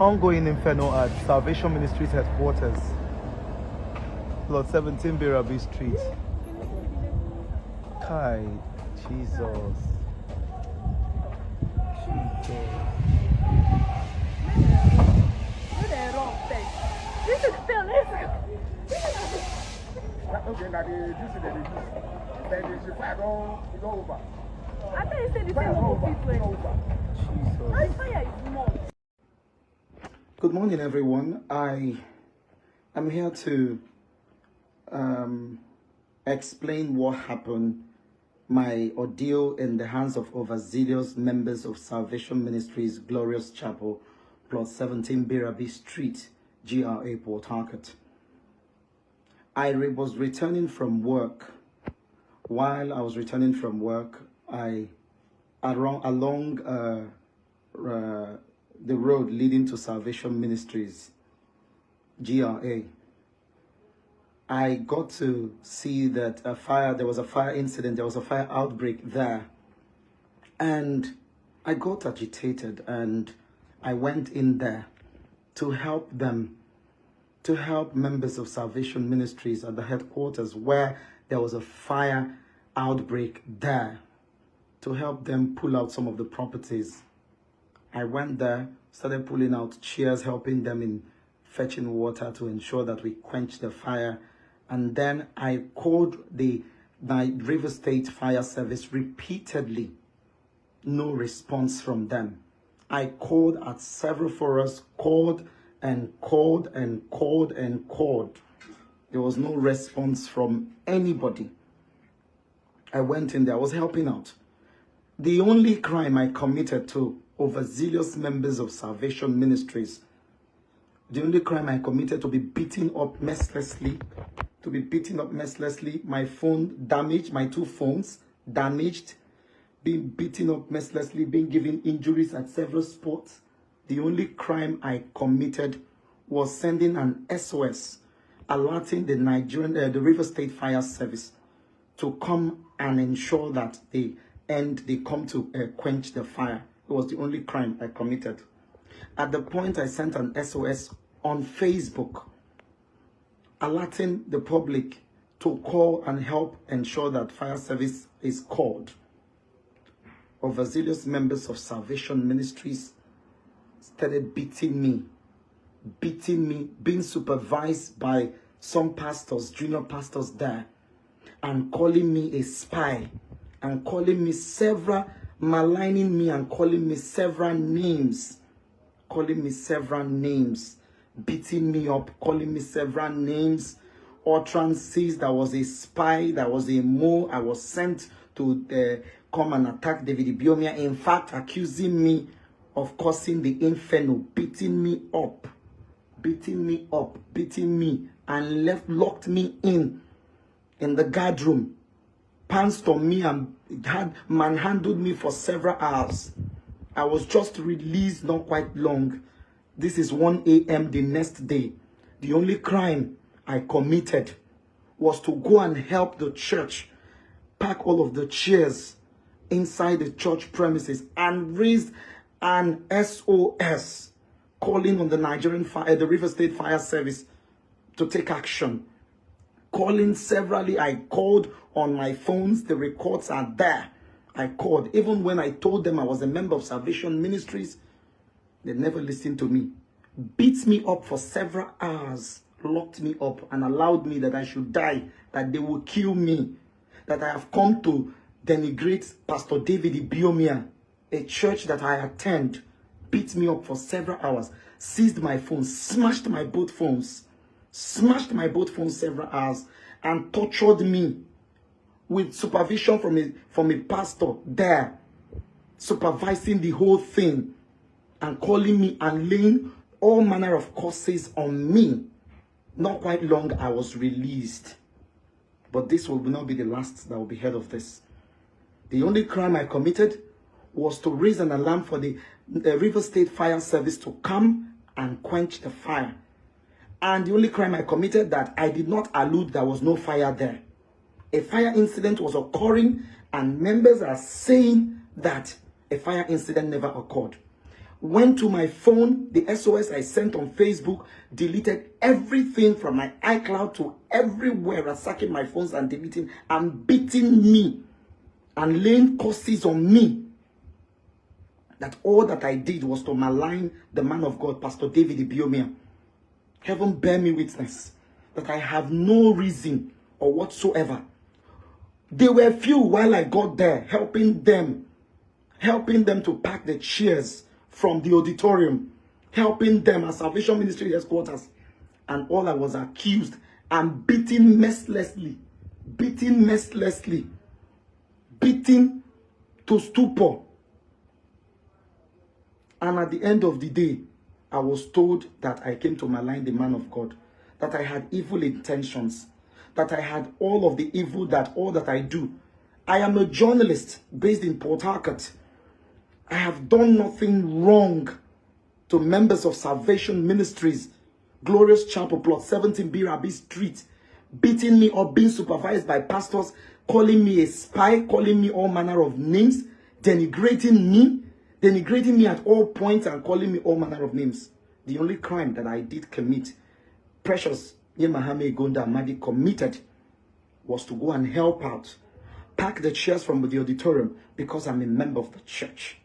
Ongoing inferno at Salvation Ministries headquarters, plot 17 Birabi Street. Kai, Jesus. This is still I thought you said the same over. Jesus. Fire is more. Good morning, everyone. I am here to explain what happened, my ordeal in the hands of overzealous members of Salvation Ministries Glorious Chapel, plot 17 Birabi Street, GRA, Port Harcourt. I was returning from work. While I was returning from work, along the road leading to Salvation Ministries, GRA, I got to see that there was a fire incident, there was a fire outbreak there. And I got agitated and I went in there to help them, to help members of Salvation Ministries at the headquarters where there was a fire outbreak there, to help them pull out some of the properties. I went there, started pulling out chairs, helping them in fetching water to ensure that we quench the fire. And then I called my River State Fire Service repeatedly. No response from them. I called at several forums, called and called and called and called. There was no response from anybody. I went in there, I was helping out. The only crime I committed to overzealous members of Salvation Ministries, the only crime I committed to be beaten up mercilessly, my phone damaged, my 2 phones damaged, being beaten up mercilessly, being given injuries at several spots. The only crime I committed was sending an SOS, alerting the River State Fire Service to come and ensure that they come to quench the fire. It was the only crime I committed. At the point I sent an SOS on Facebook, alerting the public to call and help ensure that fire service is called. Overzealous members of Salvation Ministries started beating me, being supervised by some pastors, junior pastors there, and calling me a spy, and calling me maligning me and calling me several names, beating me up, calling me several names, utterances that was a spy, that was a mole. I was sent to come and attack David Ibiyeomie. In fact, accusing me of causing the inferno, beating me, and locked me in the guard room, pounced on me and manhandled me for several hours. I was just released not quite long. This is 1 a.m. the next day. The only crime I committed was to go and help the church pack all of the chairs inside the church premises and raise an SOS, calling on the the River State Fire Service to take action. Calling severally, I called on my phones. The records are there. I called. Even when I told them I was a member of Salvation Ministries, they never listened to me. Beat me up for several hours, locked me up, and allowed me that I should die, that they would kill me, that I have come to denigrate Pastor David Ibiyeomie, a church that I attend. Beat me up for several hours, seized my phone, smashed my both phones several hours, and tortured me with supervision from a pastor there, supervising the whole thing, and calling me and laying all manner of curses on me. Not quite long, I was released. But this will not be the last that will be heard of this. The only crime I committed was to raise an alarm for the River State Fire Service to come and quench the fire. And the only crime I committed, that I did not allude there was no fire there. A fire incident was occurring and members are saying that a fire incident never occurred. went to my phone, the SOS I sent on Facebook, deleted everything from my iCloud to everywhere, ransacking my phones and deleting and beating me and laying curses on me. That all that I did was to malign the man of God, Pastor David Ibiyeomie. Heaven bear me witness that I have no reason or whatsoever. There were few while I got there, helping them to pack the chairs from the auditorium, helping them at Salvation Ministry headquarters. And all I was accused and beaten mercilessly, beaten to stupor. And at the end of the day, I was told that I came to malign the man of God, that I had evil intentions, that I had all of the evil, that all that I do. I am a journalist based in Port Harcourt. I have done nothing wrong to members of Salvation Ministries, Glorious Chapel, plot 17 Birabi Street, beating me or being supervised by pastors, calling me a spy, calling me all manner of names, denigrating me at all points and calling me all manner of names. The only crime that I did commit, Precious Yemahame Gonda Amadi committed, was to go and help out, pack the chairs from the auditorium, because I'm a member of the church.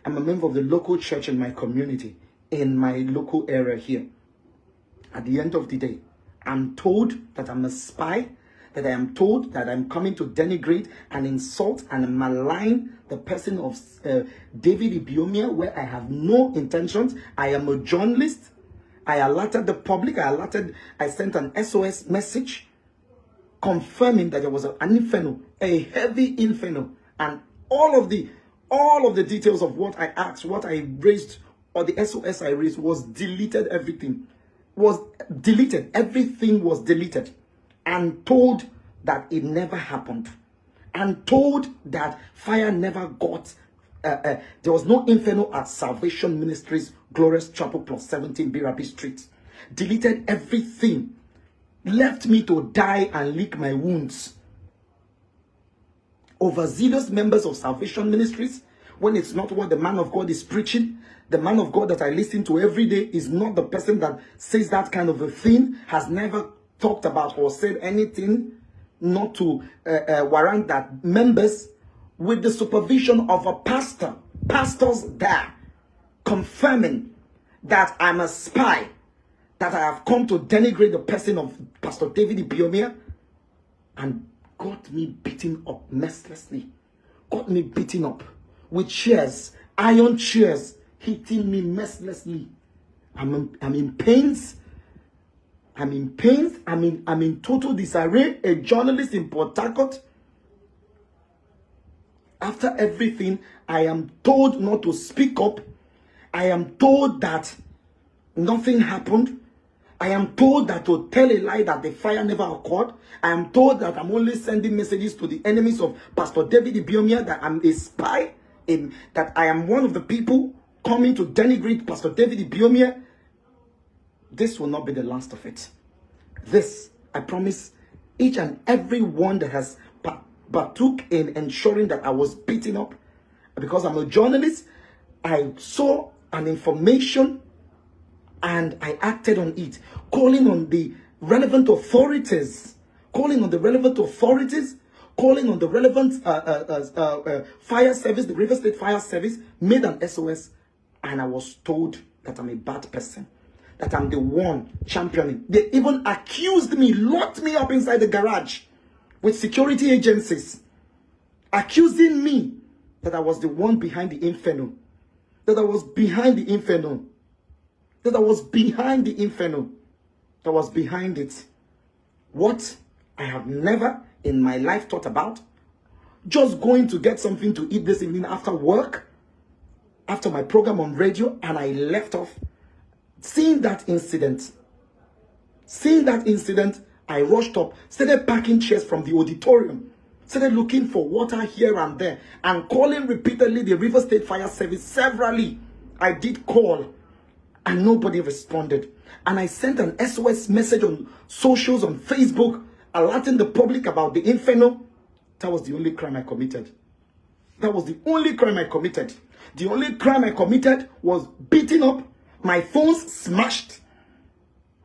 I'm a member of the local church in my community, in my local area here. At the end of the day, I'm told that I'm a spy, that I am told that I'm coming to denigrate and insult and malign the person of David Ibiyeomie, where I have no intentions. I am a journalist. I alerted the public. I sent an SOS message confirming that there was an inferno, a heavy inferno, and all of the details of what I asked, what I raised, or the SOS I raised was deleted. Everything was deleted. Everything was deleted. And told that it never happened. And told that fire never got, there was no inferno at Salvation Ministries, Glorious Chapel, plot 17 Birabi Street. Deleted everything. Left me to die and lick my wounds. Overzealous members of Salvation Ministries, when it's not what the man of God is preaching. The man of God that I listen to every day is not the person that says that kind of a thing, has never talked about or said anything not to warrant that. Members, with the supervision of a pastors there, confirming that I'm a spy, that I have come to denigrate the person of Pastor David Ibiyeomie, and got me beaten up mercilessly, got me beaten up with chairs, iron chairs, hitting me mercilessly. I'm in pains. I'm in total disarray. A journalist in Port Harcourt. After everything, I am told not to speak up. I am told that nothing happened. I am told that to tell a lie, that the fire never occurred. I am told that I'm only sending messages to the enemies of Pastor David Ibiyeomie, that I'm a spy, that I am one of the people coming to denigrate Pastor David Ibiyeomie. This will not be the last of it. This, I promise each and every one that has partook in ensuring that I was beaten up. Because I'm a journalist, I saw an information and I acted on it, calling on the relevant authorities, calling on the relevant fire service, the River State Fire Service, made an SOS, and I was told that I'm a bad person, that I'm the one championing. They even accused me, locked me up inside the garage with security agencies, accusing me that I was the one behind the inferno, that I was behind the inferno, that I was behind the inferno, that was behind it. What I have never in my life thought about, just going to get something to eat this evening after work, after my program on radio, and I left off. Seeing that incident, I rushed up, started packing chairs from the auditorium, started looking for water here and there, and calling repeatedly the River State Fire Service. Severally, I did call, and nobody responded. And I sent an SOS message on socials, on Facebook, alerting the public about the inferno. That was the only crime I committed. That was the only crime I committed. The only crime I committed was beating up. My phones smashed.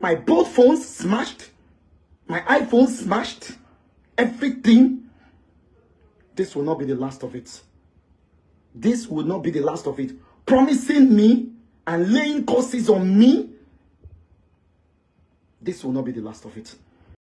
My both phones smashed. My iPhone smashed. Everything. This will not be the last of it. This will not be the last of it. Promising me and laying curses on me. This will not be the last of it.